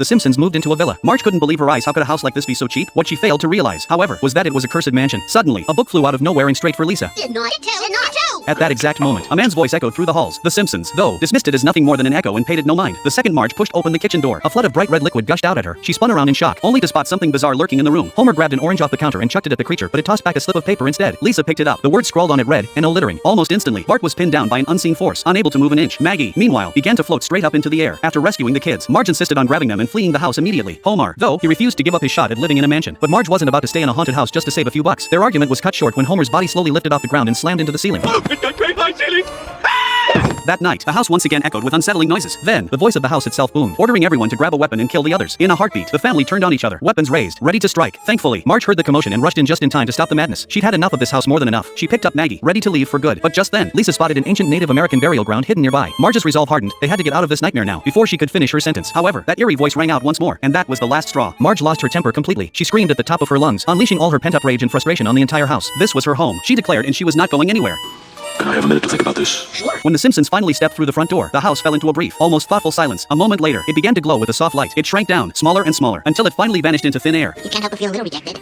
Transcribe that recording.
The Simpsons moved into a villa. Marge couldn't believe her eyes. How could a house like this be so cheap? What she failed to realize, however, was that it was a cursed mansion. Suddenly, a book flew out of nowhere and straight for Lisa. Did not tell. At that exact moment, a man's voice echoed through the halls. The Simpsons, though, dismissed it as nothing more than an echo and paid it no mind. The second Marge pushed open the kitchen door. A flood of bright red liquid gushed out at her. She spun around in shock, only to spot something bizarre lurking in the room. Homer grabbed an orange off the counter and chucked it at the creature, but it tossed back a slip of paper instead. Lisa picked it up. The words scrawled on it read, "An littering." Almost instantly, Bart was pinned down by an unseen force, unable to move an inch. Maggie, meanwhile, began to float straight up into the air. After rescuing the kids, Marge insisted on grabbing them and fleeing the house immediately. Homer, though, he refused to give up his shot at living in a mansion. But Marge wasn't about to stay in a haunted house just to save a few bucks. Their argument was cut short when Homer's body slowly lifted off the ground and slammed into the ceiling. Oh, it got great high ceiling! That night, the house once again echoed with unsettling noises. Then, the voice of the house itself boomed, ordering everyone to grab a weapon and kill the others. In a heartbeat, the family turned on each other, weapons raised, ready to strike. Thankfully, Marge heard the commotion and rushed in just in time to stop the madness. She'd had enough of this house, more than enough. She picked up Maggie, ready to leave for good. But just then, Lisa spotted an ancient Native American burial ground hidden nearby. Marge's resolve hardened. They had to get out of this nightmare now, before she could finish her sentence. However, that eerie voice rang out once more, and that was the last straw. Marge lost her temper completely. She screamed at the top of her lungs, unleashing all her pent-up rage and frustration on the entire house. This was her home, she declared, and she was not going anywhere. Can I have a minute to think about this? Sure. When the Simpsons finally stepped through the front door, the house fell into a brief, almost thoughtful silence. A moment later, it began to glow with a soft light. It shrank down, smaller and smaller, until it finally vanished into thin air. You can't help but feel a little rejected.